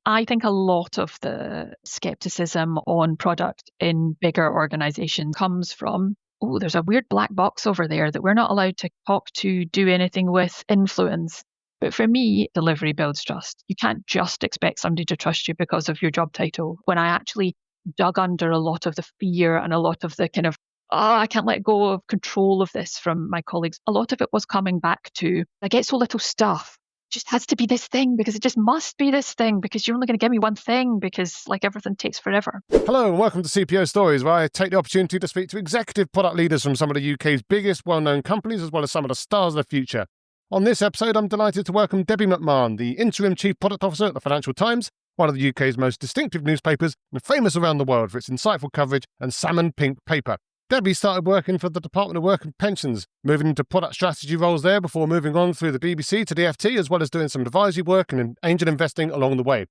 I think a lot of the skepticism on product in bigger organizations comes from, oh, there's a weird black box over there that we're not allowed to talk to, do anything with, influence. But for me, delivery builds trust. You can't just expect somebody to trust you because of your job title. When I actually dug under a lot of the fear and a lot of the kind of, I can't let go of control of this from my colleagues, a lot of it was coming back to, I get so little stuff. It just has to be this thing because it just must be this thing because you're only going to give me one thing because like everything takes forever. Hello and welcome to CPO Stories, where I take the opportunity to speak to executive product leaders from some of the UK's biggest well-known companies as well as some of the stars of the future. On this episode, I'm delighted to welcome Debbie McMahon, the interim chief product officer at the Financial Times, one of the UK's most distinctive newspapers and famous around the world for its insightful coverage and salmon pink paper. Debbie started working for the Department of Work and Pensions, moving into product strategy roles there before moving on through the BBC to the FT, as well as doing some advisory work and angel investing along the way.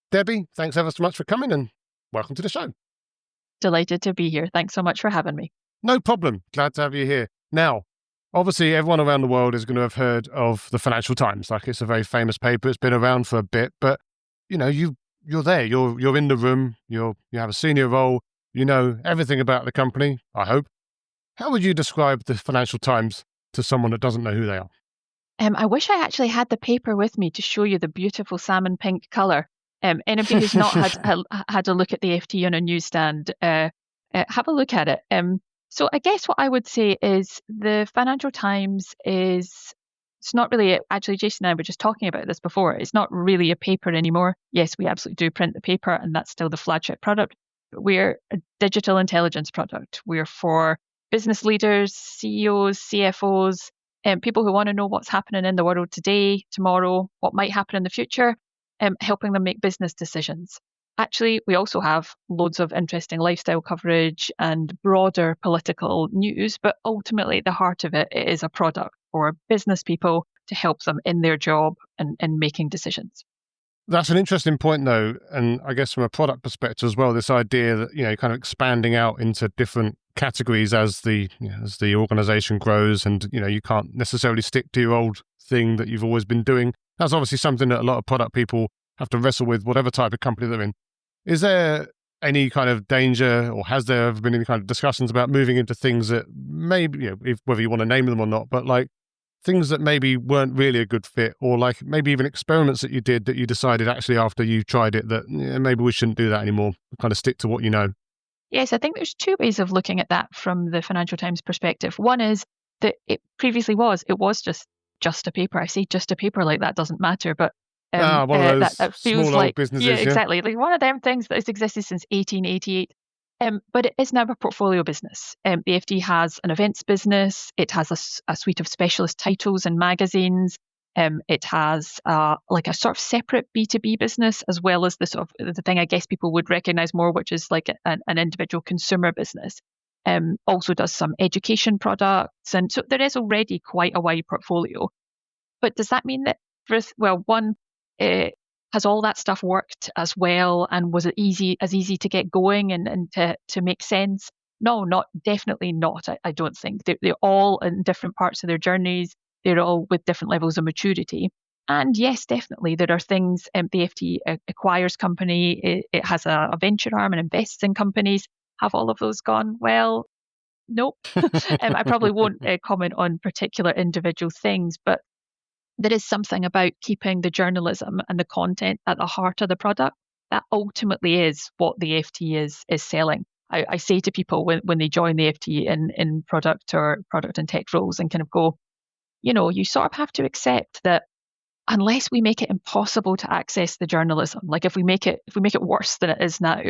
Debbie, thanks ever so much for coming and welcome to the show. Delighted to be here. Thanks so much for having me. No problem. Glad to have you here. Now, obviously, everyone around the world is going to have heard of the Financial Times. Like, it's a very famous paper. It's been around for a bit, but you know, you're there. You're in the room. You have a senior role. You know everything about the company, I hope. How would you describe the Financial Times to someone that doesn't know who they are? I wish I actually had the paper with me to show you the beautiful salmon pink colour. Anybody who's not had a look at the FT on a newsstand, have a look at it. So I guess what I would say is the Financial Times it's not really, actually Jason and I were just talking about this before, it's not really a paper anymore. Yes, we absolutely do print the paper and that's still the flagship product. But we're a digital intelligence product. We're for business leaders, CEOs, CFOs, and people who want to know what's happening in the world today, tomorrow, what might happen in the future, helping them make business decisions. Actually, we also have loads of interesting lifestyle coverage and broader political news, but ultimately at the heart of it is a product for business people to help them in their job and in making decisions. That's an interesting point, though, and I guess from a product perspective as well, this idea that, you know, kind of expanding out into different categories as the organization grows and, you know, you can't necessarily stick to your old thing that you've always been doing. That's obviously something that a lot of product people have to wrestle with, whatever type of company they're in. Is there any kind of danger, or has there ever been any kind of discussions about moving into things that maybe, you know, whether you want to name them or not, but like things that maybe weren't really a good fit, or like maybe even experiments that you did that you decided actually after you tried it that maybe we shouldn't do that anymore, kind of stick to what you know? Yes, I think there's two ways of looking at that from the Financial Times perspective. One is that it was just a paper. I say just a paper like that doesn't matter, but One of those that feels small like old businesses. Yeah, exactly. Like one of them things that has existed since 1888. But it is now a portfolio business. The FT has an events business. It has a suite of specialist titles and magazines. It has like a sort of separate B2B business, as well as the sort of the thing I guess people would recognize more, which is like an individual consumer business. Also does some education products, and so there is already quite a wide portfolio. But does that mean that has all that stuff worked as well, and was it easy to get going and to make sense? No, definitely not. I don't think they're all in different parts of their journeys. They're all with different levels of maturity. And yes, definitely there are things. The FT acquires company. It has a venture arm and invests in companies. Have all of those gone well? Nope. I probably won't comment on particular individual things, but there is something about keeping the journalism and the content at the heart of the product. That ultimately is what the FT is selling. I say to people when they join the FT in product or product and tech roles and kind of go, you know, you sort of have to accept that unless we make it impossible to access the journalism, like if we make it worse than it is now,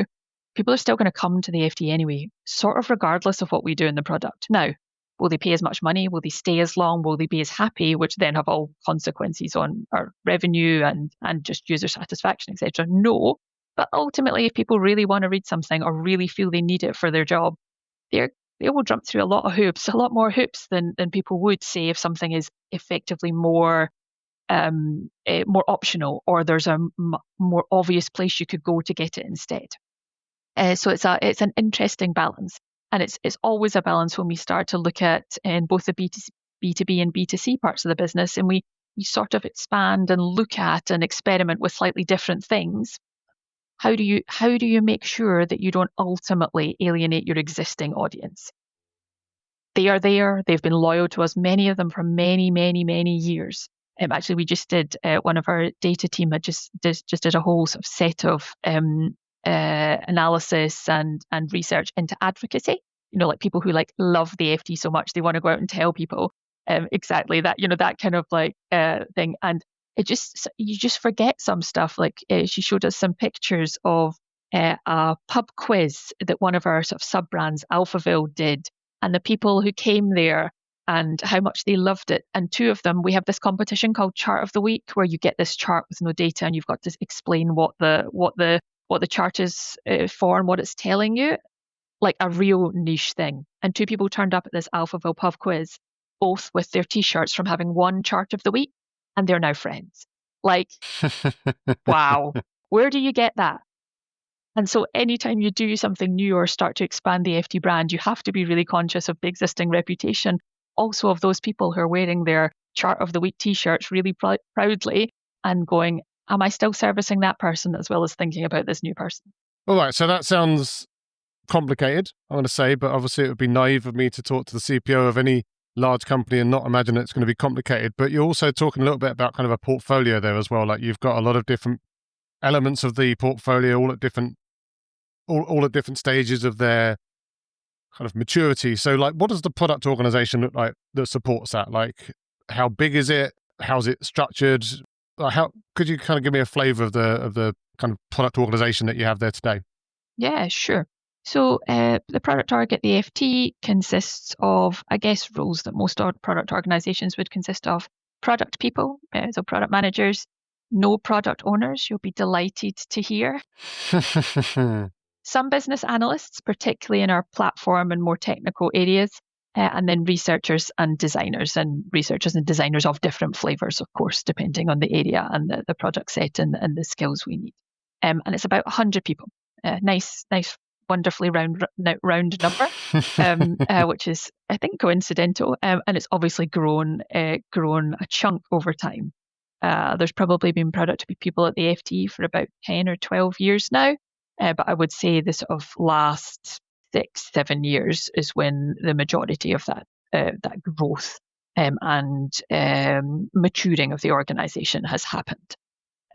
people are still going to come to the FT anyway, sort of regardless of what we do in the product. Now, will they pay as much money? Will they stay as long? Will they be as happy? Which then have all consequences on our revenue and just user satisfaction, etc. No, but ultimately, if people really want to read something or really feel they need it for their job, they will jump through a lot of hoops, a lot more hoops than people would say if something is effectively more optional, or there's a more obvious place you could go to get it instead. So it's an interesting balance. And it's always a balance when we start to look at in both the B2B and B2C parts of the business. And we you sort of expand and look at and experiment with slightly different things, how do you make sure that you don't ultimately alienate your existing audience? They are there. They've been loyal to us, many of them for many, many, many years. Actually, we just did one of our data team had just did a whole sort of set of analysis and research into advocacy. Like people who like love the FT so much they want to go out and tell people exactly that. That kind of like thing. And you just forget some stuff. Like she showed us some pictures of a pub quiz that one of our sort of sub brands, Alphaville, did, and the people who came there and how much they loved it. And two of them, we have this competition called Chart of the Week, where you get this chart with no data and you've got to explain what the chart is for and what it's telling you, like a real niche thing. And two people turned up at this Alphaville pub quiz, both with their t-shirts from having won Chart of the Week, and they're now friends. Like, wow, where do you get that? And so anytime you do something new or start to expand the FT brand, you have to be really conscious of the existing reputation, also of those people who are wearing their Chart of the Week t-shirts really proudly and going, am I still servicing that person, as well as thinking about this new person? All right, so that sounds complicated, I'm going to say, but obviously it would be naive of me to talk to the CPO of any large company and not imagine it's going to be complicated. But you're also talking a little bit about kind of a portfolio there as well. Like you've got a lot of different elements of the portfolio, all at different stages of their kind of maturity. So like, what does the product organization look like that supports that? Like, how big is it? How's it structured? How could you kind of give me a flavor of the kind of product organization that you have there today? Yeah, sure. So the product target, the FT, consists of, I guess, roles that most product organizations would consist of. Product people, so product managers, no product owners, you'll be delighted to hear. Some business analysts, particularly in our platform and more technical areas, and then researchers and designers of different flavors, of course, depending on the area and the product set and the skills we need. And it's about 100 people. Nice, wonderfully round number, which is, I think, coincidental. And it's obviously grown a chunk over time. There's probably been product people at the FT for about 10 or 12 years now. But I would say the sort of last 6-7 years is when the majority of that growth and maturing of the organization has happened.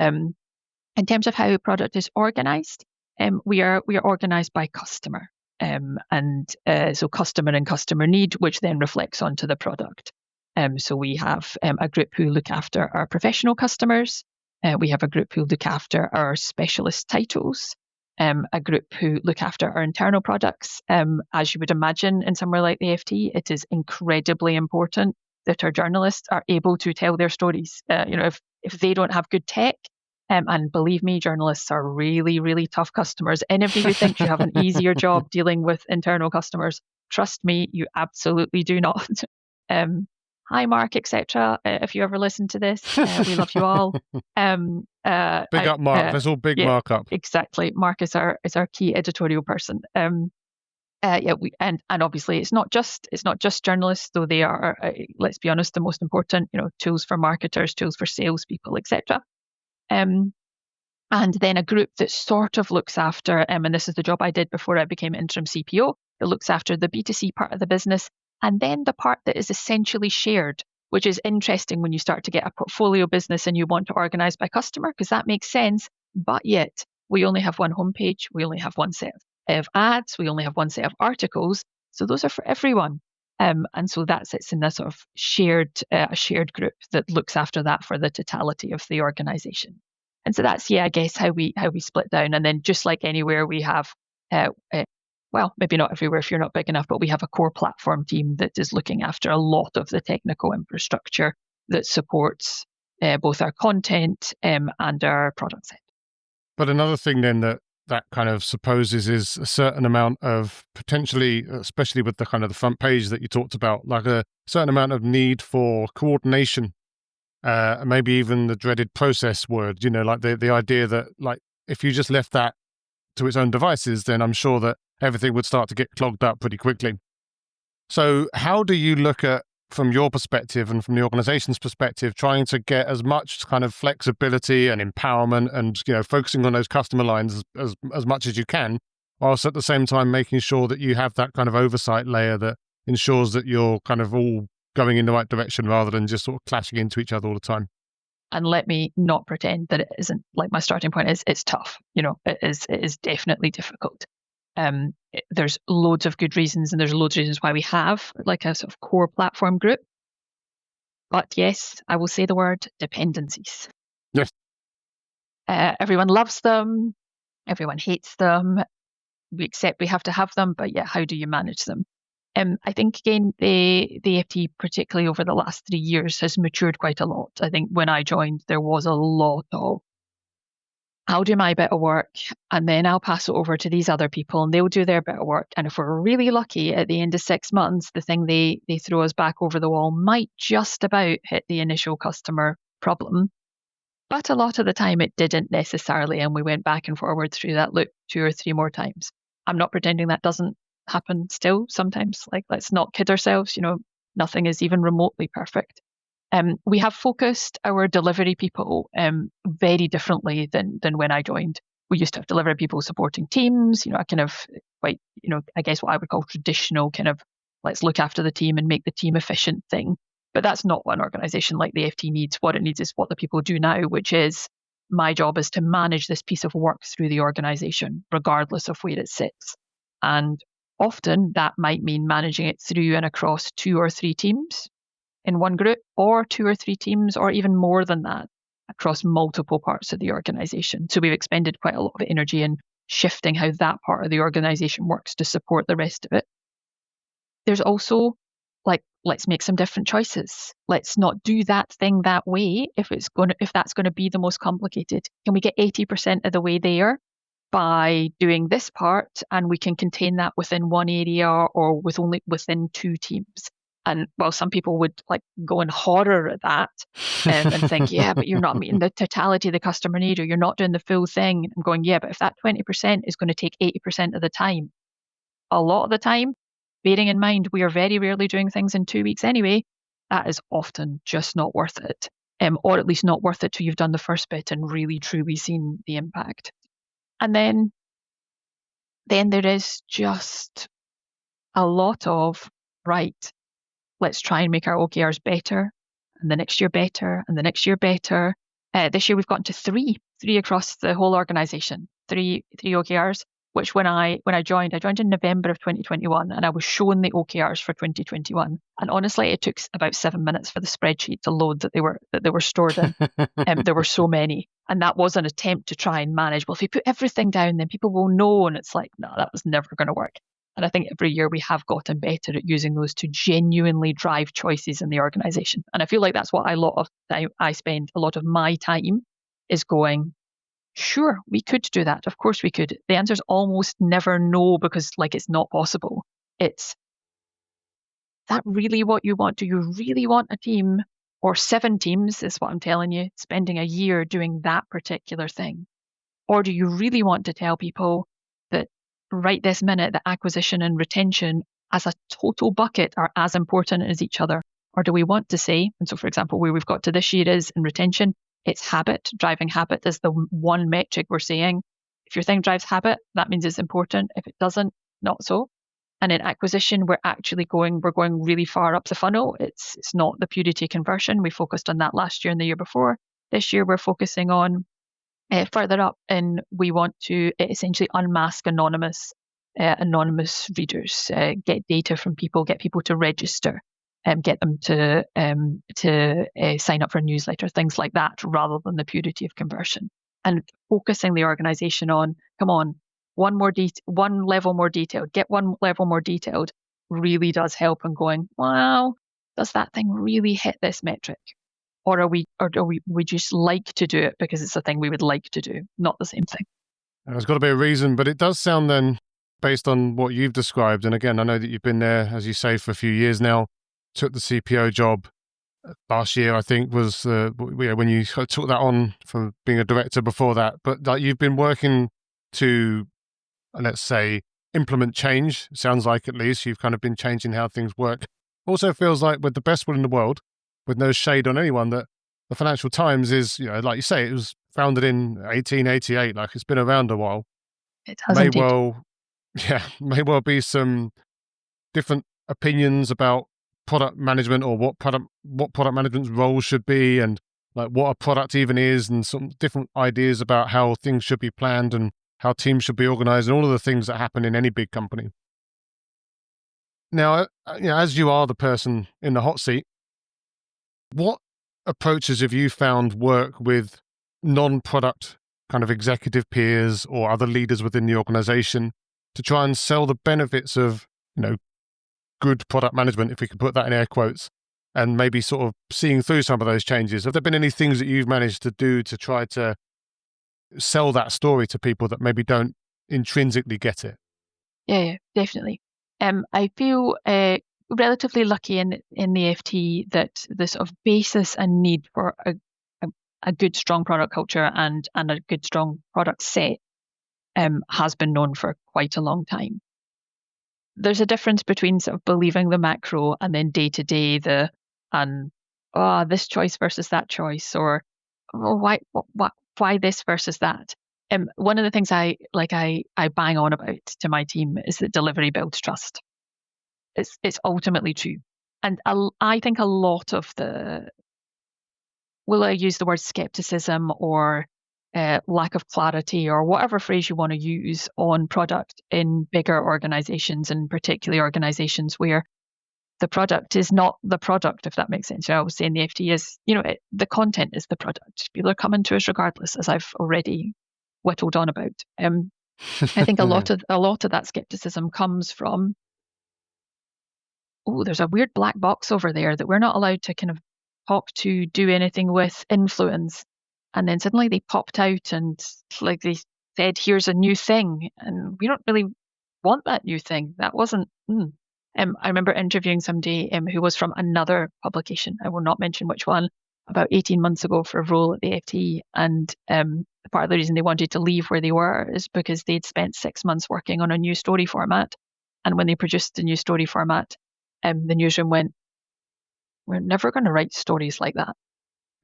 In terms of how product is organized, we are organized by customer, so customer and customer need, which then reflects onto the product. So we have a group who look after our professional customers. We have a group who look after our specialist titles. A group who look after our internal products. As you would imagine, in somewhere like the FT, it is incredibly important that our journalists are able to tell their stories. If they don't have good tech, and believe me, journalists are really, really tough customers. Anybody who thinks you have an easier job dealing with internal customers, trust me, you absolutely do not. Hi, Mark, etc. If you ever listen to this, we love you all. Big up, Mark. There's all big Mark up. Exactly. Mark is our key editorial person. And obviously it's not just journalists, though they are, let's be honest, the most important. Tools for marketers, tools for salespeople, etc. And then a group that sort of looks after, and this is the job I did before I became interim CPO, that looks after the B2C part of the business, and then the part that is essentially shared, which is interesting when you start to get a portfolio business and you want to organize by customer, because that makes sense. But yet we only have one homepage, we only have one set of ads, we only have one set of articles. So those are for everyone. And so that sits in a sort of shared group that looks after that for the totality of the organization. And so that's, I guess, how we split down. And then just like anywhere, we have, well, maybe not everywhere if you're not big enough, but we have a core platform team that is looking after a lot of the technical infrastructure that supports both our content and our product set. But another thing then that kind of supposes is a certain amount of potentially, especially with the kind of the front page that you talked about, like a certain amount of need for coordination, maybe even the dreaded process word, like the idea that like if you just left that to its own devices, then I'm sure that everything would start to get clogged up pretty quickly. So how do you look at from your perspective and from the organization's perspective, trying to get as much kind of flexibility and empowerment and, focusing on those customer lines as much as you can, whilst at the same time making sure that you have that kind of oversight layer that ensures that you're kind of all going in the right direction rather than just sort of clashing into each other all the time. And let me not pretend that it isn't. Like, my starting point is it's tough. It is definitely difficult. There's loads of good reasons, and there's loads of reasons why we have like a sort of core platform group. But yes, I will say the word dependencies. Yes. Everyone loves them. Everyone hates them. We accept we have to have them, but yeah, how do you manage them? I think, again, the FT, particularly over the last 3 years, has matured quite a lot. I think when I joined, there was a lot of, I'll do my bit of work and then I'll pass it over to these other people and they'll do their bit of work. And if we're really lucky, at the end of 6 months, the thing they throw us back over the wall might just about hit the initial customer problem. But a lot of the time it didn't necessarily, and we went back and forward through that loop 2 or 3 more times. I'm not pretending that doesn't happen still sometimes. Like, let's not kid ourselves, nothing is even remotely perfect. We have focused our delivery people very differently than when I joined. We used to have delivery people supporting teams, a kind of quite, I guess what I would call traditional kind of let's look after the team and make the team efficient thing. But that's not what an organization like the FT needs. What it needs is what the people do now, which is my job is to manage this piece of work through the organization, regardless of where it sits. And often that might mean managing it through and across 2 or 3 teams in one group, or 2 or 3 teams, or even more than that, across multiple parts of the organization. So we've expended quite a lot of energy in shifting how that part of the organization works to support the rest of it. There's also, like, let's make some different choices. Let's not do that thing that way if that's going to be the most complicated. Can we get 80% of the way there by doing this part, and we can contain that within one area or within 2 teams? And while some people would like go in horror at that and think, yeah, but you're not meeting the totality of the customer need, or you're not doing the full thing. I'm going, yeah, but if that 20% is going to take 80% of the time, a lot of the time, bearing in mind we are very rarely doing things in 2 weeks anyway, that is often just not worth it. Or at least not worth it till you've done the first bit and really truly seen the impact. And then there is just a lot of, right, let's try and make our OKRs better, and the next year better, and the next year better. This year we've gotten to three across the whole organization, three OKRs, which when I joined in November of 2021, and I was shown the OKRs for 2021. And honestly, it took about 7 minutes for the spreadsheet to load that they were stored in. There were so many. And that was an attempt to try and manage, well, if you put everything down, then people will know. And it's like, no, that was never going to work. And I think every year we have gotten better at using those to genuinely drive choices in the organization. And I feel like that's what I spend a lot of my time is going, sure, we could do that. Of course we could. The answer is almost never no, because like it's not possible. It's, that really what you want? Do you really want a team or 7 teams, is what I'm telling you, spending a year doing that particular thing? Or do you really want to tell people that right this minute, the acquisition and retention as a total bucket are as important as each other? Or do we want to say, and so for example, where we've got to this year is in retention, it's habit. Driving habit is the one metric we're saying. If your thing drives habit, that means it's important. If it doesn't, not so. And in acquisition, we're going really far up the funnel. It's not the purity conversion. We focused on that last year and the year before. This year, we're focusing on further up, and we want to essentially unmask anonymous readers, get data from people, get people to register, get them to sign up for a newsletter, things like that, rather than the purity of conversion. And focusing the organization on, come on, one level more detailed, get one level more detailed, really does help in going, wow, does that thing really hit this metric? Or we just like to do it because it's a thing we would like to do, not the same thing. There's got to be a reason, but it does sound then, based on what you've described, and again, I know that you've been there, as you say, for a few years now, took the CPO job last year, I think, was when you took that on from being a director before that, but like you've been working to, let's say, implement change, sounds like at least, you've kind of been changing how things work Also feels like, with the best will in the world, with no shade on anyone, that the Financial Times is, like you say, it was founded in 1888, like it's been around a while. It has indeed. May well be some different opinions about product management, or what product management's role should be, and like what a product even is, and some different ideas about how things should be planned and how teams should be organized, and all of the things that happen in any big company. Now, as you are the person in the hot seat, what approaches have you found work with non-product kind of executive peers or other leaders within the organization to try and sell the benefits of, good product management, if we could put that in air quotes, and maybe sort of seeing through some of those changes? Have there been any things that you've managed to do to try to sell that story to people that maybe don't intrinsically get it? Yeah, definitely. I feel relatively lucky in the FT that the sort of basis and need for a good, strong product culture and a good, strong product set has been known for quite a long time. There's a difference between sort of believing the macro and then day to day this choice versus that choice, or why this versus that. One of the things I bang on about to my team is that delivery builds trust. It's ultimately true, and I think a lot of will I use the word skepticism or lack of clarity or whatever phrase you want to use on product in bigger organizations, and particularly organizations where the product is not the product, if that makes sense. I was saying the FT is, the content is the product. People are coming to us regardless, as I've already whittled on about. I think a lot of that skepticism comes from, there's a weird black box over there that we're not allowed to kind of talk to, do anything with, influence. And then suddenly they popped out and like they said, here's a new thing. And we don't really want that new thing. That wasn't. I remember interviewing somebody who was from another publication. I will not mention which one, about 18 months ago for a role at the FT. And part of the reason they wanted to leave where they were is because they'd spent 6 months working on a new story format. And when they produced the new story format, the newsroom went, we're never going to write stories like that.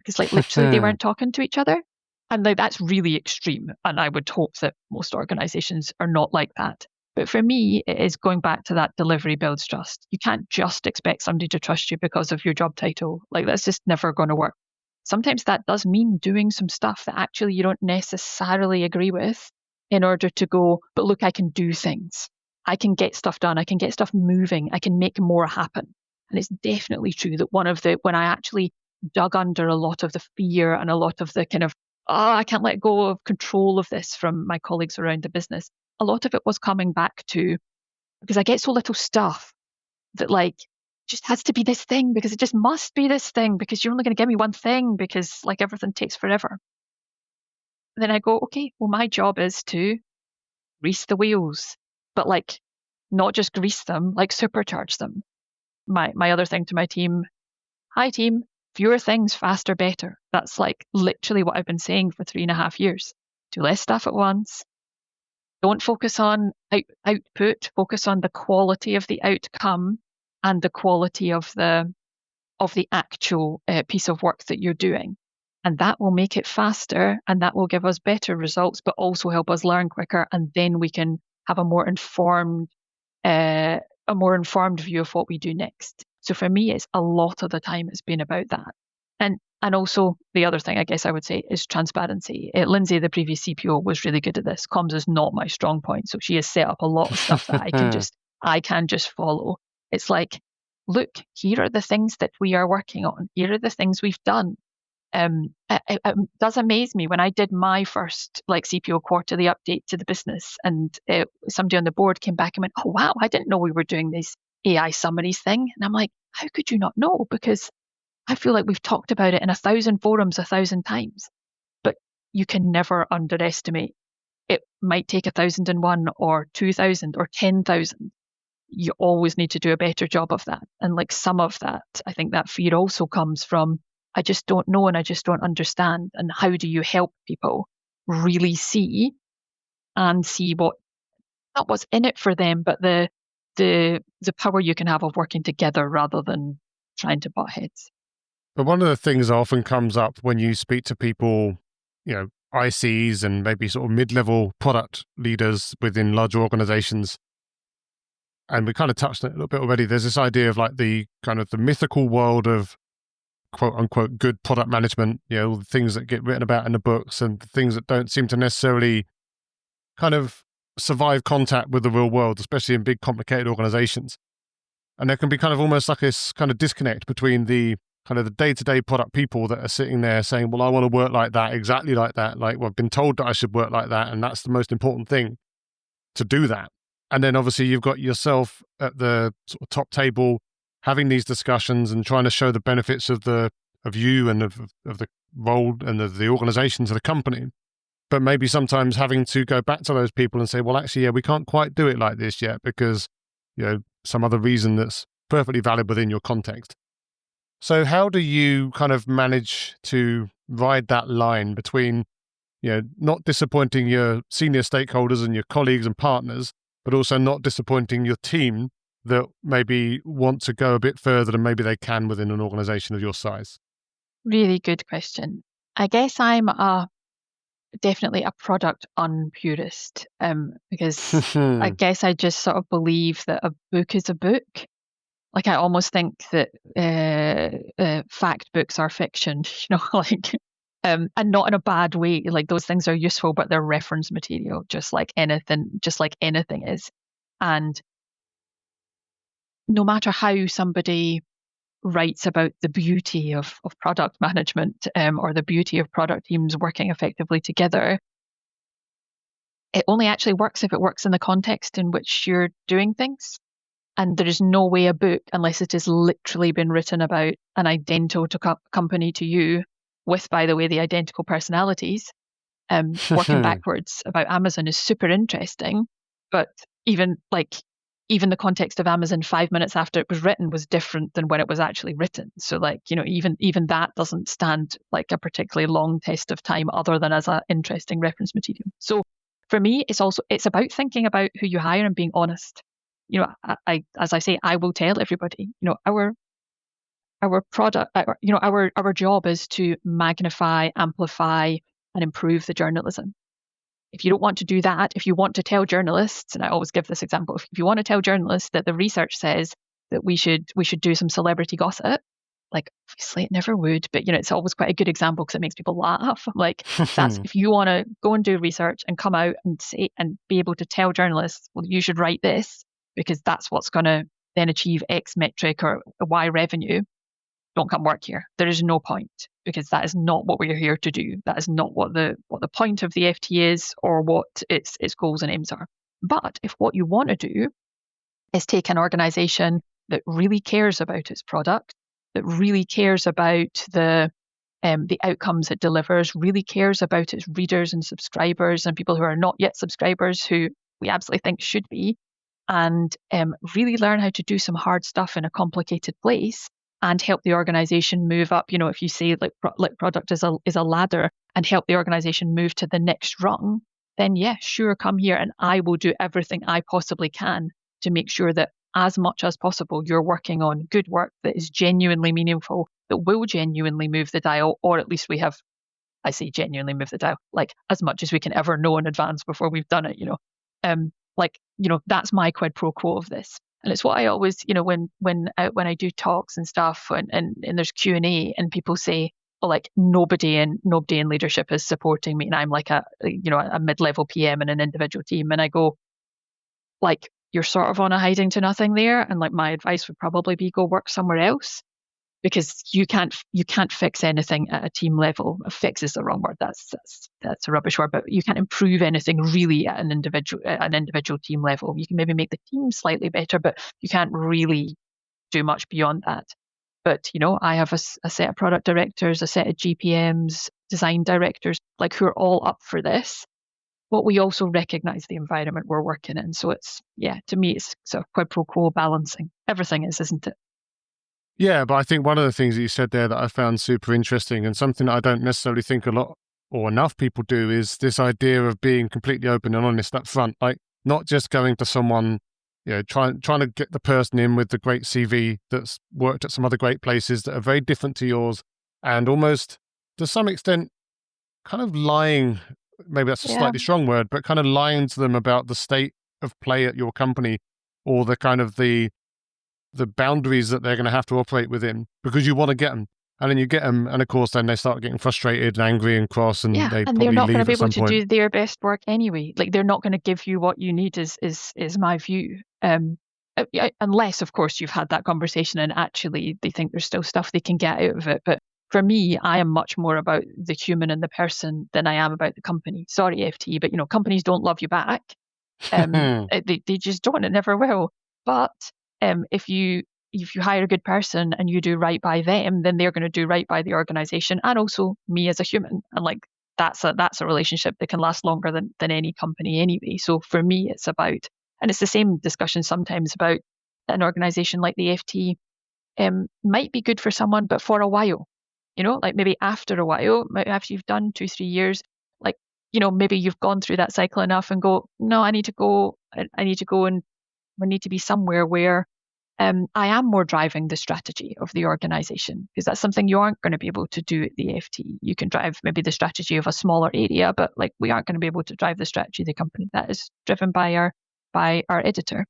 Because literally they weren't talking to each other. And that's really extreme. And I would hope that most organizations are not like that. But for me, it is going back to that delivery builds trust. You can't just expect somebody to trust you because of your job title. That's just never going to work. Sometimes that does mean doing some stuff that actually you don't necessarily agree with in order to go, but look, I can do things. I can get stuff done. I can get stuff moving. I can make more happen. And it's definitely true that when I actually dug under a lot of the fear and a lot of the kind of, I can't let go of control of this from my colleagues around the business, a lot of it was coming back to, because I get so little stuff that just has to be this thing, because it just must be this thing, because you're only going to give me one thing, because everything takes forever. And then I go, okay, well, my job is to grease the wheels, but not just grease them, supercharge them. My other thing to my team, hi team, fewer things, faster, better. That's literally what I've been saying for 3.5 years. Do less stuff at once. Don't focus on output, focus on the quality of the outcome and the quality of the actual piece of work that you're doing. And that will make it faster, and that will give us better results, but also help us learn quicker. And then we can have a more informed view of what we do next. So for me, it's a lot of the time it's been about that. And also the other thing I guess I would say is transparency. Lindsay, the previous CPO, was really good at this. Comms is not my strong point. So she has set up a lot of stuff that I can just follow. It's look, here are the things that we are working on. Here are the things we've done. It does amaze me when I did my first CPO quarterly update to the business, and somebody on the board came back and went, oh wow, I didn't know we were doing this AI summaries thing. And I'm like, how could you not know? Because I feel like we've talked about it in 1,000 forums 1,000 times, but you can never underestimate. It might take 1,001 or 2,000 or 10,000. You always need to do a better job of that. And some of that, I think that fear also comes from, I just don't know and I just don't understand. And how do you help people really see what's in it for them, but the the power you can have of working together rather than trying to butt heads. But one of the things that often comes up when you speak to people, ICs and maybe sort of mid-level product leaders within larger organizations, and we kind of touched on it a little bit already, there's this idea of like the kind of the mythical world of quote unquote good product management, the things that get written about in the books and the things that don't seem to necessarily kind of survive contact with the real world, especially in big complicated organizations. And there can be kind of almost like this kind of disconnect between the kind of the day-to-day product people that are sitting there saying, well, I want to work like that, exactly like that. Like, well, I've been told that I should work like that. And that's the most important thing, to do that. And then obviously you've got yourself at the sort of top table having these discussions and trying to show the benefits of you and of the role and of the organization to the company. But maybe sometimes having to go back to those people and say, well, actually, yeah, we can't quite do it like this yet because, some other reason that's perfectly valid within your context. So how do you kind of manage to ride that line between, not disappointing your senior stakeholders and your colleagues and partners, but also not disappointing your team that maybe want to go a bit further than maybe they can within an organization of your size? Really good question. I guess I'm definitely a product unpurist, because I guess I just sort of believe that a book is a book. Like I almost think that fact books are fiction, like, and not in a bad way. Like those things are useful, but they're reference material, just like anything is. And no matter how somebody writes about the beauty of product management, or the beauty of product teams working effectively together, it only actually works if it works in the context in which you're doing things. And there is no way a book, unless it has literally been written about an identical company to you, with, by the way, the identical personalities, working backwards about Amazon is super interesting. But even the context of Amazon 5 minutes after it was written was different than when it was actually written. So even that doesn't stand like a particularly long test of time other than as an interesting reference material. So for me, it's about thinking about who you hire and being honest. As I say, I will tell everybody, our product, our job is to magnify, amplify, and improve the journalism. If you don't want to do that, if you want to tell journalists, and I always give this example, if you want to tell journalists that the research says that we should do some celebrity gossip, like obviously it never would, but it's always quite a good example because it makes people laugh. Like that's if you want to go and do research and come out and say and be able to tell journalists, well, you should write this because that's what's going to then achieve X metric or Y revenue. Don't come work here. There is no point, because that is not what we're here to do. That is not what the point of the FT is or what its goals and aims are. But if what you want to do is take an organization that really cares about its product, that really cares about the outcomes it delivers, really cares about its readers and subscribers and people who are not yet subscribers who we absolutely think should be, and really learn how to do some hard stuff in a complicated place and help the organization move up. If you say like product is a ladder, and help the organization move to the next rung, then yeah, sure, come here and I will do everything I possibly can to make sure that as much as possible you're working on good work that is genuinely meaningful, that will genuinely move the dial, or at least I say genuinely move the dial, like as much as we can ever know in advance before we've done it, that's my quid pro quo of this. And it's what I always, when I do talks and stuff and there's Q&A and people say, well, like nobody in leadership is supporting me, and I'm like a mid-level PM in an individual team, and I go, like, you're sort of on a hiding to nothing there, and like my advice would probably be go work somewhere else, because you can't fix anything at a team level. Fix is the wrong word. That's a rubbish word. But you can't improve anything really at an individual team level. You can maybe make the team slightly better, but you can't really do much beyond that. But I have a set of product directors, a set of GPMs, design directors, like who are all up for this. But we also recognize the environment we're working in. So to me, it's sort of quid pro quo balancing. Everything is, isn't it? Yeah, but I think one of the things that you said there that I found super interesting, and something that I don't necessarily think a lot or enough people do, is this idea of being completely open and honest up front. Like not just going to someone trying to get the person in with the great CV that's worked at some other great places that are very different to yours, and almost to some extent kind of lying, maybe that's a Yeah. slightly strong word, but kind of lying to them about the state of play at your company, or the kind of the boundaries that they're going to have to operate within, because you want to get them. And then you get them, and of course, then they start getting frustrated and angry and cross, and Yeah, they and they're probably not going to leave be at able some to point. do their best work anyway. Like they're not going to give you what you need. Is my view. Unless, of course, you've had that conversation and actually they think there's still stuff they can get out of it. But for me, I am much more about the human and the person than I am about the company. Sorry, FT, but companies don't love you back. They just don't. It never will. But if you hire a good person and you do right by them, then they're going to do right by the organization and also me as a human. And like that's a relationship that can last longer than any company anyway. So for me, it's about, and it's the same discussion sometimes about an organization like the FT might be good for someone, but for a while, like maybe after a while, after you've done 2-3 years, like, maybe you've gone through that cycle enough and go, no, I need to go, and we need to be somewhere where I am more driving the strategy of the organization, because that's something you aren't going to be able to do at the FT. You can drive maybe the strategy of a smaller area, but like we aren't going to be able to drive the strategy of the company. That is driven by our editor.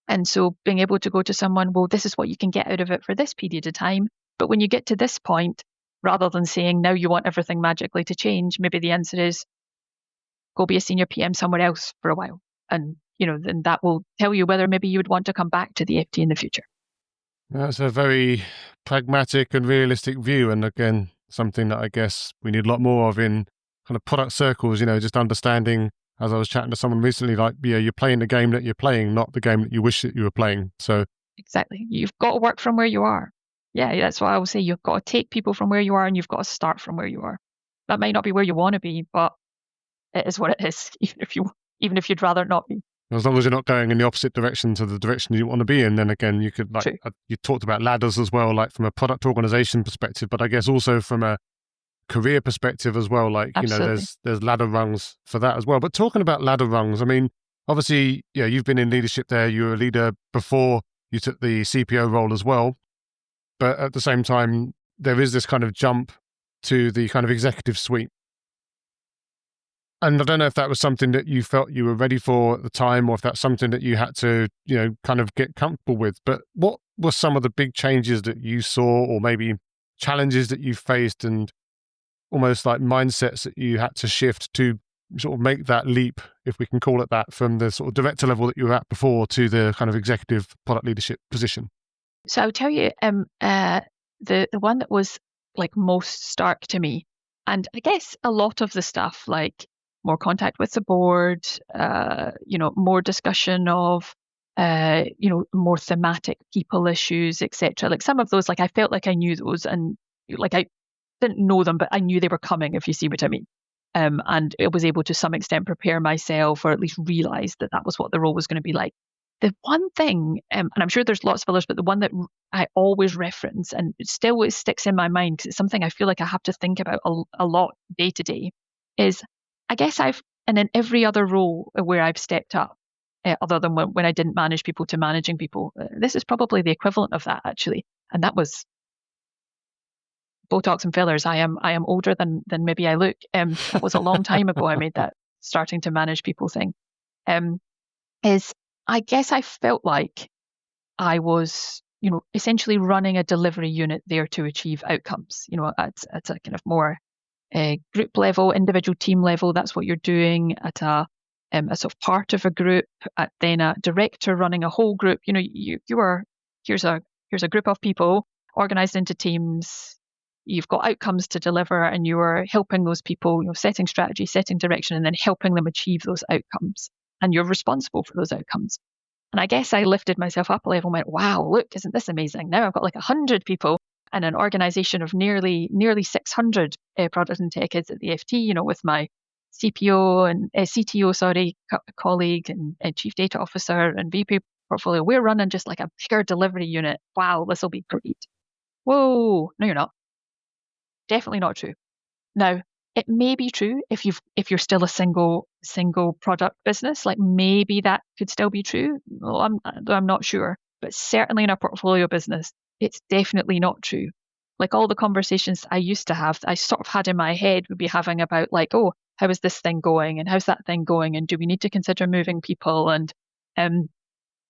And so being able to go to someone, well, this is what you can get out of it for this period of time. But when you get to this point, rather than saying now you want everything magically to change, maybe the answer is go be a senior PM somewhere else for a while. And, then that will tell you whether maybe you would want to come back to the FT in the future. That's a very pragmatic and realistic view. And again, something that I guess we need a lot more of in kind of product circles, just understanding, as I was chatting to someone recently, like, you're playing the game that you're playing, not the game that you wish that you were playing. So exactly. You've got to work from where you are. Yeah, that's what I would say. You've got to take people from where you are and you've got to start from where you are. That might not be where you want to be, but it is what it is, even if you'd rather not be. as long as you're not going in the opposite direction to the direction you want to be in, then again, you could, like, True. you talked about ladders as well, like from a product organization perspective, but I guess also from a career perspective as well, like, Absolutely. there's ladder rungs for that as well. But talking about ladder rungs, I mean, obviously, you've been in leadership there. You were a leader before you took the CPO role as well. But at the same time, there is this kind of jump to the kind of executive suite. And I don't know if that was something that you felt you were ready for at the time, or if that's something that you had to, kind of get comfortable with. But what were some of the big changes that you saw, or maybe challenges that you faced, and almost like mindsets that you had to shift to sort of make that leap, if we can call it that, from the sort of director level that you were at before to the kind of executive product leadership position? So I'll tell you, the one that was like most stark to me, and I guess a lot of the stuff like more contact with the board, more discussion of, more thematic people issues, etc. Like some of those, like I felt like I knew those, and like I didn't know them, but I knew they were coming, if you see what I mean. And I was able to some extent prepare myself, or at least realize that that was what the role was going to be like. The one thing, and I'm sure there's lots of others, but the one that I always reference and it still sticks in my mind because it's something I feel like I have to think about a lot day to day, is I guess and in every other role where I've stepped up, other than when I didn't manage people to managing people, this is probably the equivalent of that actually. And that was Botox and fillers. I am older than maybe I look. That was a long time ago. I made that starting to manage people thing. Is I guess I felt like I was, essentially running a delivery unit there to achieve outcomes. At a kind of more group level, individual team level. That's what you're doing at a sort of part of a group. Then a director running a whole group. You are here's a group of people organized into teams. You've got outcomes to deliver, and you are helping those people, setting strategy, setting direction, and then helping them achieve those outcomes. And you're responsible for those outcomes. And I guess I lifted myself up a level and went, wow, look, isn't this amazing? Now I've got like 100 people and an organization of nearly 600 product and tech heads at the FT, with my CPO and CTO, colleague and chief data officer and VP portfolio. We're running just like a bigger delivery unit. Wow, this will be great. Whoa, no, you're not. Definitely not true. Now, it may be true if you're still a single product business, like maybe that could still be true. Well, I'm not sure, but certainly in a portfolio business, it's definitely not true. Like all the conversations I used to have, I sort of had in my head would be having about like, oh, how is this thing going, and how's that thing going, and do we need to consider moving people, and um,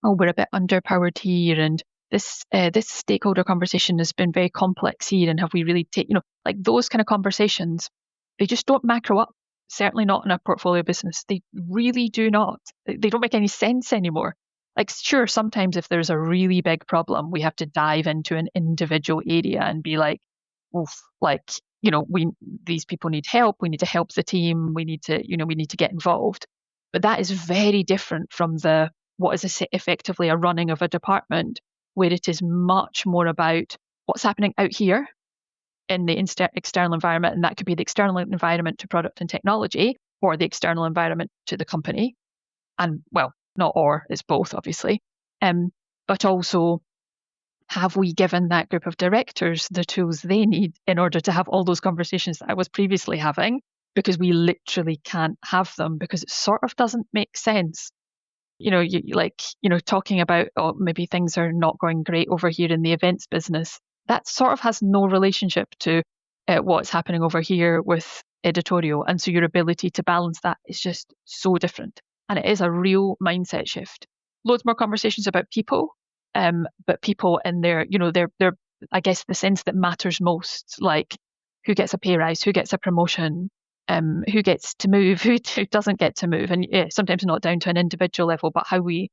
oh, we're a bit underpowered here, and this stakeholder conversation has been very complex here, and have we really like those kind of conversations, they just don't macro up. Certainly not in a portfolio business. They really do not. They don't make any sense anymore. Like, sure, sometimes if there's a really big problem, we have to dive into an individual area and be like, oof, like, these people need help. We need to help the team. We need to get involved. But that is very different from what is effectively a running of a department, where it is much more about what's happening out here in the external environment. And that could be the external environment to product and technology, or the external environment to the company. And well, not or, it's both, obviously. But also, have we given that group of directors the tools they need in order to have all those conversations that I was previously having? Because we literally can't have them, because it sort of doesn't make sense. Talking about, oh, maybe things are not going great over here in the events business. That sort of has no relationship to what's happening over here with editorial. And so your ability to balance that is just so different. And it is a real mindset shift. Loads more conversations about people, but people in their I guess the sense that matters most, like who gets a pay rise, who gets a promotion, who gets to move, who doesn't get to move, and sometimes not down to an individual level, but how we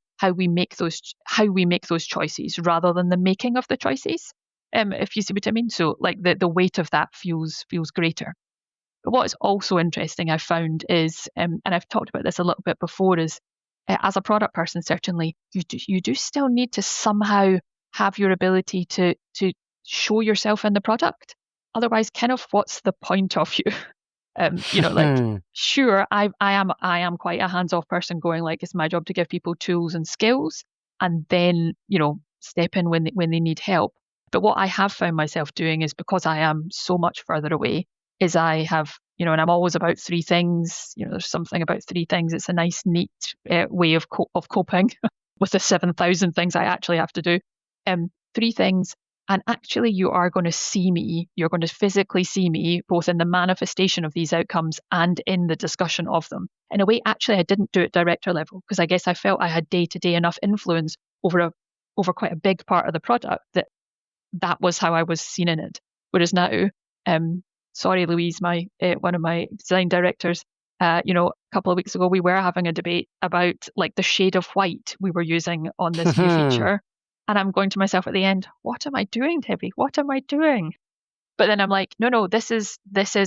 make those choices rather than the making of the choices. If you see what I mean. So like the weight of that feels greater. But what is also interesting I found is, and I've talked about this a little bit before, is as a product person, certainly you do still need to somehow have your ability to show yourself in the product. Otherwise, kind of what's the point of you? Like, sure, I am quite a hands-off person, going like, it's my job to give people tools and skills, and then step in when they need help. But what I have found myself doing is, because I am so much further away, is I have and I'm always about three things. There's something about three things. It's a nice, neat way of coping with the 7,000 things I actually have to do. Three things. And actually, you are going to see me, you're going to physically see me, both in the manifestation of these outcomes and in the discussion of them. In a way, actually, I didn't do it director level, because I guess I felt I had day-to-day enough influence over quite a big part of the product that was how I was seen in it. Whereas now, sorry, Louise, one of my design directors, a couple of weeks ago, we were having a debate about like the shade of white we were using on this new feature. And I'm going to myself at the end, what am I doing, Debbie? What am I doing? But then I'm like, no, this is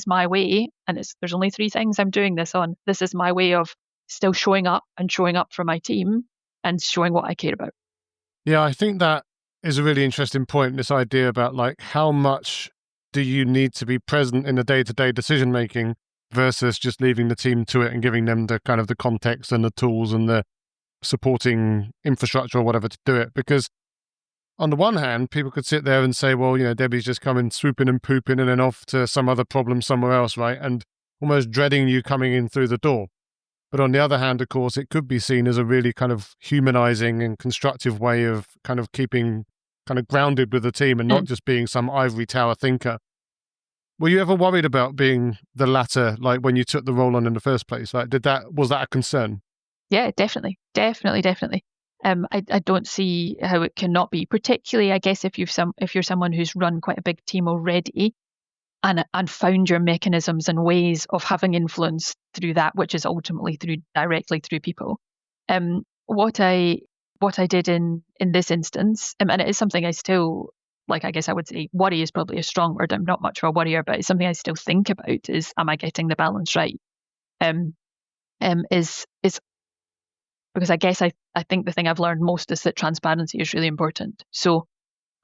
my way. And there's only three things I'm doing this on. This is my way of still showing up for my team and showing what I care about. Yeah, I think that is a really interesting point, this idea about like how much do you need to be present in the day-to-day decision making versus just leaving the team to it and giving them the kind of the context and the tools and the supporting infrastructure or whatever to do it. Because on the one hand, people could sit there and say, well, Debbie's just coming swooping and pooping and then off to some other problem somewhere else, right? And almost dreading you coming in through the door. But on the other hand, of course, it could be seen as a really kind of humanizing and constructive way of kind of keeping kind of grounded with the team and not just being some ivory tower thinker. Were you ever worried about being the latter, like when you took the role on in the first place? Like, was that a concern? Yeah, definitely. I don't see how it cannot be, particularly, I guess, if you're someone who's run quite a big team already and found your mechanisms and ways of having influence through that, which is ultimately directly through people. What I did in this instance, and it is something I still, like, I guess I would say worry is probably a strong word. I'm not much of a worrier, but it's something I still think about is, am I getting the balance right? Is because I guess I think the thing I've learned most is that transparency is really important. So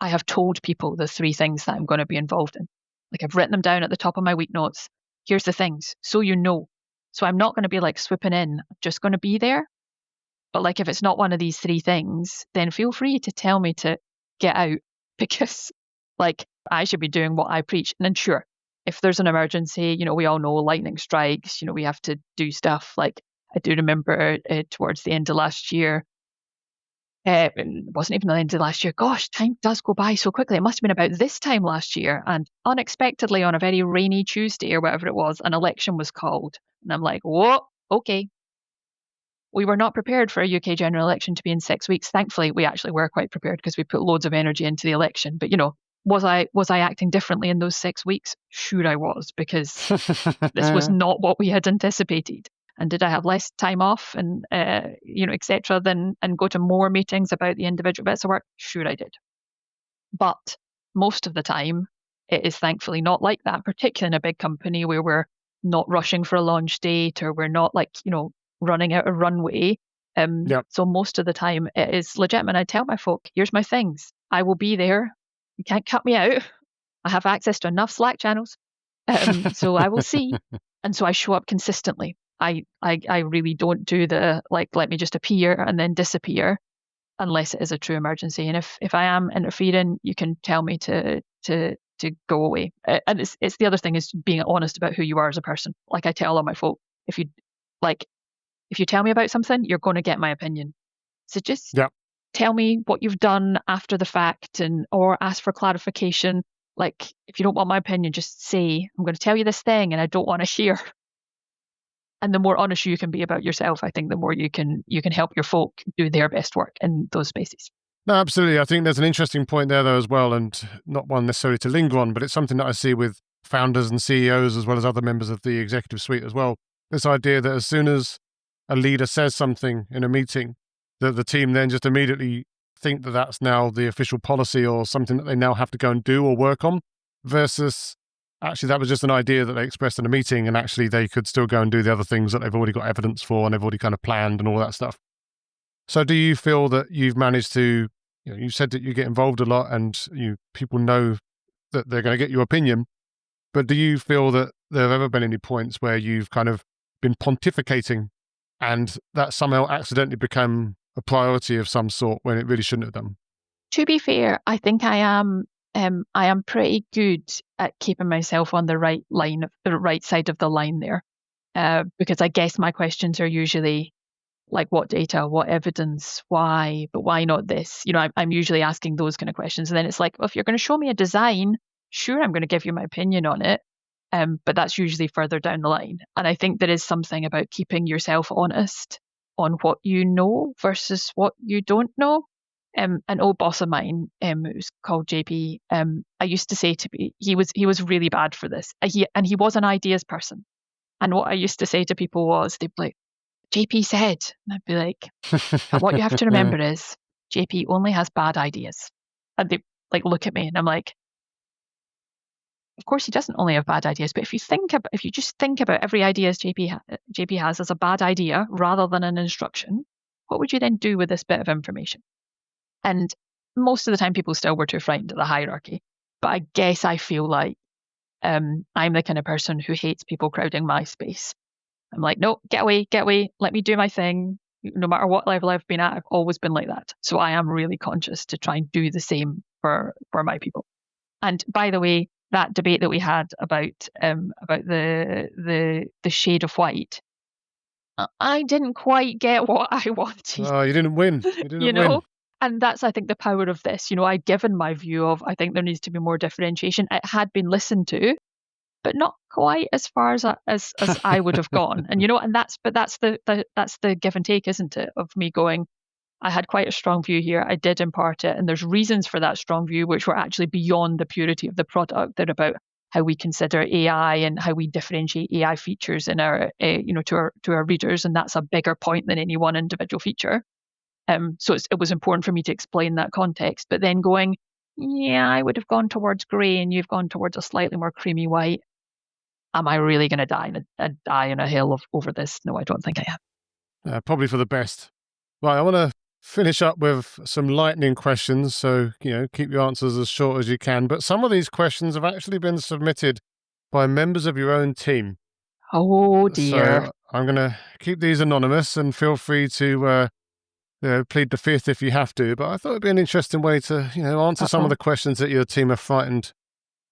I have told people the three things that I'm going to be involved in. Like, I've written them down at the top of my week notes. Here's the things, so you know. So I'm not going to be like swooping in, I'm just going to be there. But like, if it's not one of these three things, then feel free to tell me to get out, because like I should be doing what I preach. And then sure, if there's an emergency, we all know lightning strikes, we have to do stuff. Like I do remember towards the end of last year, it wasn't even the end of last year. Gosh, time does go by so quickly. It must have been about this time last year. And unexpectedly, on a very rainy Tuesday or whatever it was, an election was called. And I'm like, whoa, okay. We were not prepared for a UK general election to be in 6 weeks. Thankfully, we actually were quite prepared because we put loads of energy into the election. But was I acting differently in those 6 weeks? Sure, I was, because this was not what we had anticipated. And did I have less time off and etc. and go to more meetings about the individual bits of work? Sure, I did. But most of the time, it is thankfully not like that, particularly in a big company where we're not rushing for a launch date or we're not running out of runway. So most of the time it is legitimate. I tell my folk, here's my things. I will be there. You can't cut me out. I have access to enough Slack channels. So I will see. And so I show up consistently. I really don't do the let me just appear and then disappear unless it is a true emergency. And if I am interfering, you can tell me to go away. And it's the other thing is being honest about who you are as a person. Like I tell all my folk, if you tell me about something, you're going to get my opinion. So just tell me what you've done after the fact or ask for clarification. Like if you don't want my opinion, just say, I'm going to tell you this thing and I don't want to hear. And the more honest you can be about yourself, I think the more you can help your folk do their best work in those spaces. No, absolutely. I think there's an interesting point there though as well, and not one necessarily to linger on, but it's something that I see with founders and CEOs as well as other members of the executive suite as well. This idea that as soon as a leader says something in a meeting, that the team then just immediately think that that's now the official policy or something that they now have to go and do or work on, versus actually that was just an idea that they expressed in a meeting and actually they could still go and do the other things that they've already got evidence for and they've already kind of planned and all that stuff. So do you feel that you've managed to, you said that you get involved a lot and people know that they're going to get your opinion, but do you feel that there have ever been any points where you've kind of been pontificating and that somehow accidentally become a priority of some sort when it really shouldn't have done? To be fair, I think I am pretty good at keeping myself on the right side of the line there, because I guess my questions are usually like, what data, what evidence, why, but why not this? I'm usually asking those kind of questions. And then it's like, well, if you're going to show me a design, sure, I'm going to give you my opinion on it. But that's usually further down the line. And I think there is something about keeping yourself honest on what you know versus what you don't know. An old boss of mine, who's called JP, I used to say to me, he was really bad for this. He was an ideas person. And what I used to say to people was, they'd be like, JP said, and I'd be like, what you have to remember is JP only has bad ideas. And they look at me and I'm like, of course he doesn't only have bad ideas, but if you just think about every idea JP has as a bad idea rather than an instruction, what would you then do with this bit of information? And most of the time people still were too frightened of the hierarchy. But I guess I feel like I'm the kind of person who hates people crowding my space. I'm like, no, get away, let me do my thing. No matter what level I've been at, I've always been like that. So I am really conscious to try and do the same for my people. And by the way, that debate that we had about the shade of white, I didn't quite get what I wanted. Oh, you didn't win. You didn't win. And that's, I think, the power of this. I'd given my view of, I think there needs to be more differentiation. It had been listened to, but not quite as far as I would have gone. And and that's the give and take, isn't it? Of me going, I had quite a strong view here. I did impart it, and there's reasons for that strong view, which were actually beyond the purity of the product. They're about how we consider AI and how we differentiate AI features in our, to our readers, and that's a bigger point than any one individual feature. So it was important for me to explain that context. But then going, yeah, I would have gone towards grey, and you've gone towards a slightly more creamy white. Am I really going to die in a hill over this? No, I don't think I am. Probably for the best. Right, I want to finish up with some lightning questions, so keep your answers as short as you can. But some of these questions have actually been submitted by members of your own team. Oh dear! So I'm going to keep these anonymous, and feel free to plead the fifth if you have to. But I thought it'd be an interesting way to answer some of the questions that your team are frightened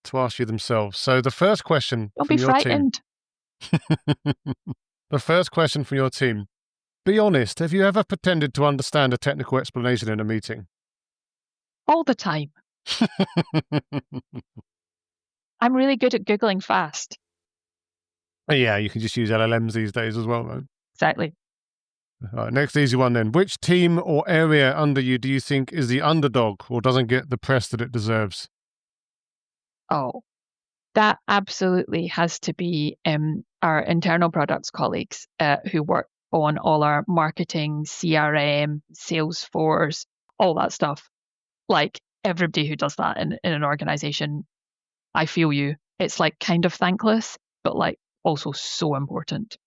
to ask you themselves. So the first question Don't from be your team. frightened. The first question from your team. Be honest, have you ever pretended to understand a technical explanation in a meeting? All the time. I'm really good at Googling fast. Yeah, you can just use LLMs these days as well, right? Exactly. All right, next easy one then. Which team or area under you do you think is the underdog or doesn't get the press that it deserves? Oh, that absolutely has to be our internal products colleagues who work on all our marketing, CRM, Salesforce, all that stuff. Like everybody who does that in an organization, I feel you. It's like kind of thankless, but like also so important.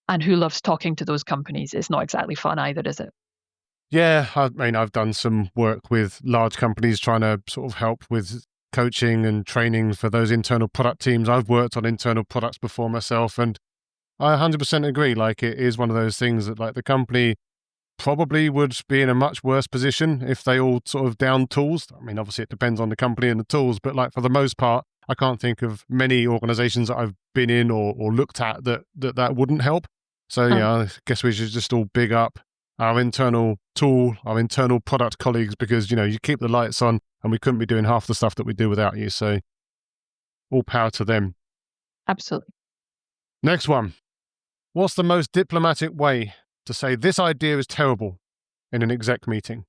And who loves talking to those companies? It's not exactly fun either, is it? Yeah, I mean, I've done some work with large companies trying to sort of help with coaching and training for those internal product teams. I've worked on internal products before myself, and I 100% agree. Like, it is one of those things that, like, the company probably would be in a much worse position if they all sort of down tools. I mean, obviously, it depends on the company and the tools, but like for the most part, I can't think of many organizations that I've been in or looked at that wouldn't help. So, Huh. yeah, I guess we should just all big up our internal tool, our internal product colleagues, because, you keep the lights on and we couldn't be doing half the stuff that we do without you. So, all power to them. Absolutely. Next one. What's the most diplomatic way to say this idea is terrible in an exec meeting?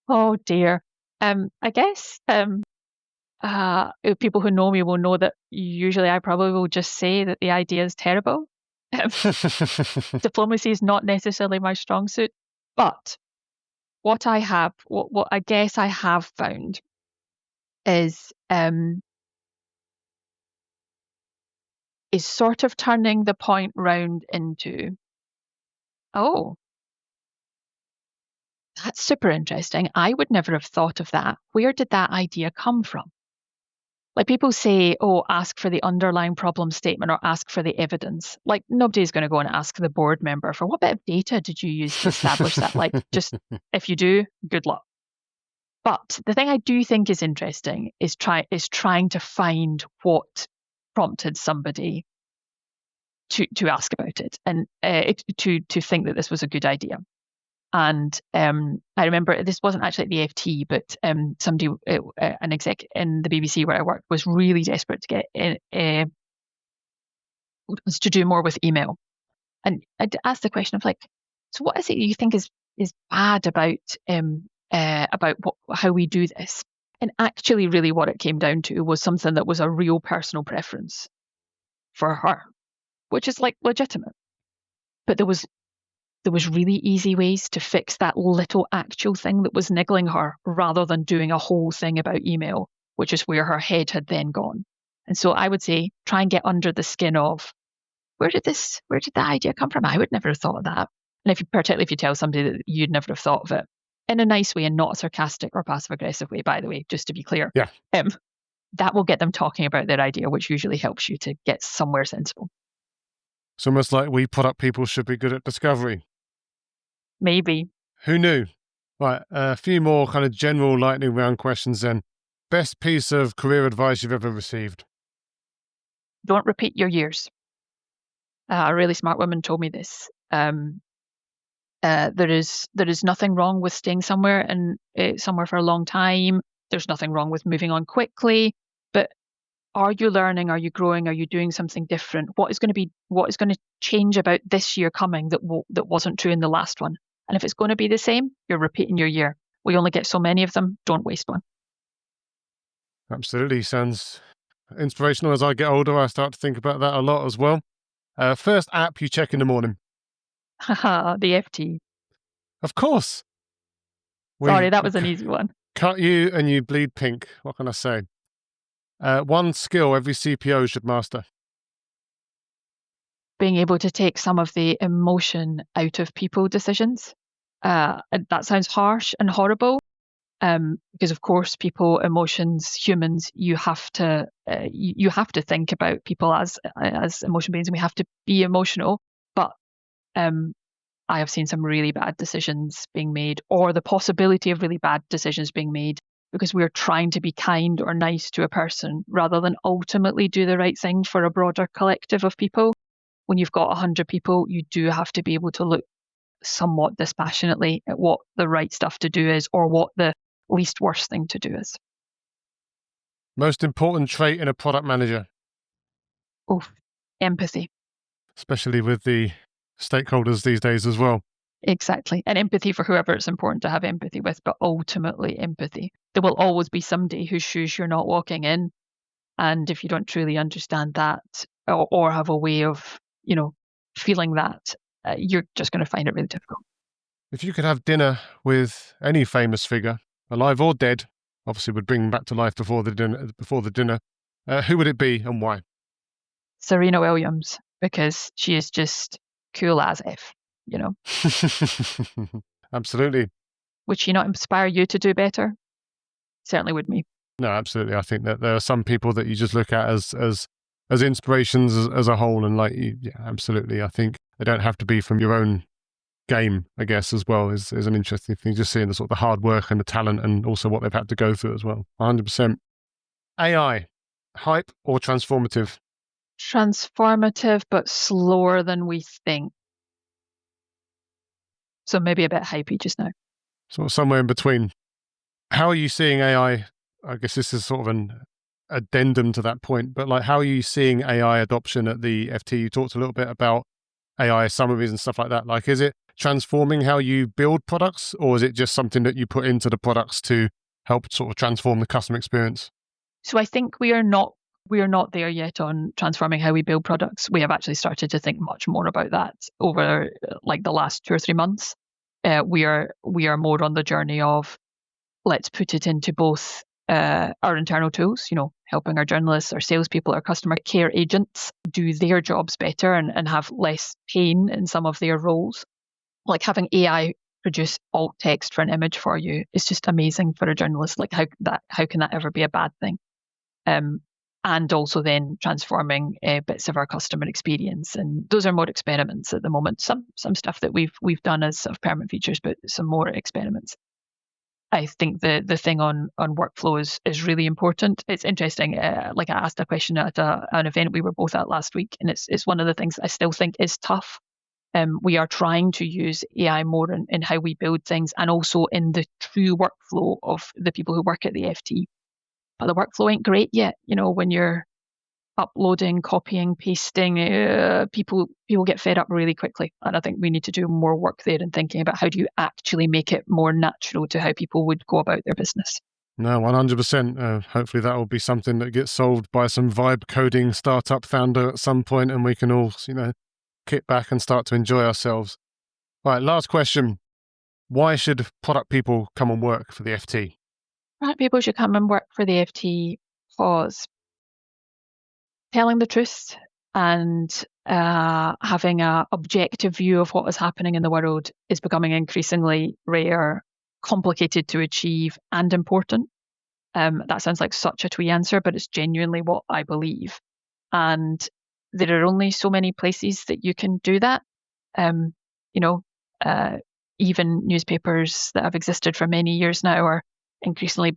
Oh dear. I guess people who know me will know that usually I probably will just say that the idea is terrible. Um, Diplomacy is not necessarily my strong suit, but what I guess I have found is sort of turning the point round into, oh, that's super interesting. I would never have thought of that. Where did that idea come from? Like people say, oh, ask for the underlying problem statement or ask for the evidence. Like nobody's going to go and ask the board member for what bit of data did you use to establish that? Like just if you do, good luck. But the thing I do think is interesting is trying to find what prompted somebody to ask about it and to think that this was a good idea. And I remember this wasn't actually at the FT, but somebody, an exec in the BBC where I worked, was really desperate to get was to do more with email. And I'd asked the question of like, so what is it you think is bad about how we do this? And actually, really, what it came down to was something that was a real personal preference for her, which is like legitimate. But there was really easy ways to fix that little actual thing that was niggling her rather than doing a whole thing about email, which is where her head had then gone. And so I would say try and get under the skin of where did that idea come from? I would never have thought of that. And particularly if you tell somebody that you'd never have thought of it in a nice way and not a sarcastic or passive aggressive way, by the way, just to be clear. Yeah. That will get them talking about their idea, which usually helps you to get somewhere sensible. It's almost like we product people should be good at discovery. Maybe. Who knew? Right, a few more kind of general lightning round questions then. Best piece of career advice you've ever received? Don't repeat your years. A really smart woman told me this. There is nothing wrong with staying somewhere and somewhere for a long time. There's nothing wrong with moving on quickly. But are you learning? Are you growing? Are you doing something different? What is going to change about this year coming that wasn't true in the last one? And if it's going to be the same, you're repeating your year. We only get so many of them. Don't waste one. Absolutely. Sounds inspirational. As I get older, I start to think about that a lot as well. First app you check in the morning? Haha, the FT. Of course. Sorry, that was an easy one. Cut you and you bleed pink. What can I say? One skill every CPO should master? Being able to take some of the emotion out of people decisions. That sounds harsh and horrible, because of course people, emotions, humans, you have to think about people as emotion beings, and we have to be emotional. But I have seen some really bad decisions being made, or the possibility of really bad decisions being made because we're trying to be kind or nice to a person rather than ultimately do the right thing for a broader collective of people. When you've got 100 people, you do have to be able to look somewhat dispassionately at what the right stuff to do is or what the least worst thing to do is. Most important trait in a product manager? Oh, empathy. Especially with the stakeholders these days as well. Exactly. And empathy for whoever it's important to have empathy with, but ultimately empathy. There will always be somebody whose shoes you're not walking in. And if you don't truly understand that or have a way of, feeling that, you're just going to find it really difficult. If you could have dinner with any famous figure, alive or dead, obviously would bring them back to life before the dinner, who would it be and why? Serena Williams, because she is just cool as if, Absolutely. Would she not inspire you to do better? Certainly would me. No, absolutely. I think that there are some people that you just look at as inspirations as a whole, and yeah, absolutely. I think they don't have to be from your own game, I guess, as well is an interesting thing. Just seeing the sort of the hard work and the talent, and also what they've had to go through as well. 100%. AI, hype or transformative? Transformative, but slower than we think. So maybe a bit hypey just now. Sort of somewhere in between. How are you seeing AI? I guess this is sort of an addendum to that point, but how are you seeing AI adoption at the FT? You talked a little bit about AI summaries and stuff like that. Is it transforming how you build products, or is it just something that you put into the products to help sort of transform the customer experience? So I think we are not there yet on transforming how we build products. We have actually started to think much more about that over the last 2 or 3 months. We are more on the journey of let's put it into both our internal tools, helping our journalists, our salespeople, our customer care agents do their jobs better and have less pain in some of their roles. Like having AI produce alt text for an image for you is just amazing for a journalist. How can that ever be a bad thing? And also then transforming bits of our customer experience. And those are more experiments at the moment. Some stuff that we've done as sort of permanent features, but some more experiments. I think the thing on workflow is really important. It's interesting. I asked a question at an event we were both at last week, and it's one of the things I still think is tough. We are trying to use AI more in how we build things and also in the true workflow of the people who work at the FT. But the workflow ain't great yet. When you're uploading, copying, pasting, people get fed up really quickly. And I think we need to do more work there in thinking about how do you actually make it more natural to how people would go about their business. No, 100%. Hopefully that will be something that gets solved by some vibe coding startup founder at some point, and we can all, kick back and start to enjoy ourselves. All right, last question. Why should product people come and work for the FT? Product people should come and work for the FT because telling the truth and having an objective view of what is happening in the world is becoming increasingly rare, complicated to achieve, and important. That sounds like such a twee answer, but it's genuinely what I believe. And there are only so many places that you can do that. Even newspapers that have existed for many years now are increasingly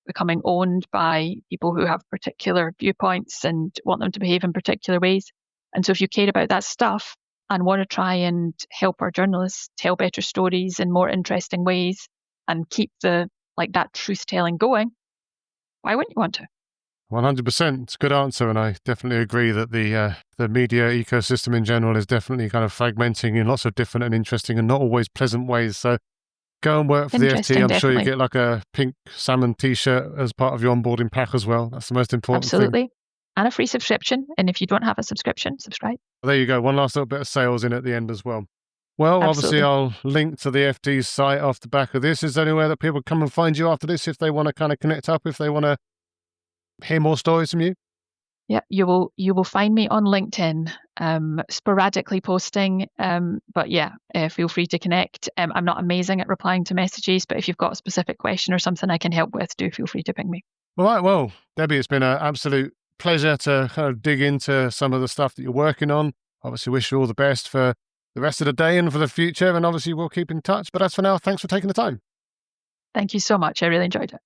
becoming owned by people who have particular viewpoints and want them to behave in particular ways. And so if you care about that stuff and want to try and help our journalists tell better stories in more interesting ways and keep that truth telling going, why wouldn't you want to? 100%. It's a good answer. And I definitely agree that the media ecosystem in general is definitely kind of fragmenting in lots of different and interesting and not always pleasant ways. So go and work for the FT. I'm sure you get a pink salmon t-shirt as part of your onboarding pack as well. That's the most important thing. Absolutely. And a free subscription. And if you don't have a subscription, subscribe. There you go. One last little bit of sales in at the end as well. Well, Absolutely. Obviously I'll link to the FT's site off the back of this. Is there anywhere that people come and find you after this if they want to kind of connect up, if they want to hear more stories from you? Yeah, you will find me on LinkedIn, sporadically posting. But yeah, feel free to connect. I'm not amazing at replying to messages, but if you've got a specific question or something I can help with, do feel free to ping me. All right. Well, Debbie, it's been an absolute pleasure to kind of dig into some of the stuff that you're working on. Obviously, wish you all the best for the rest of the day and for the future. And obviously, we'll keep in touch. But as for now, thanks for taking the time. Thank you so much. I really enjoyed it.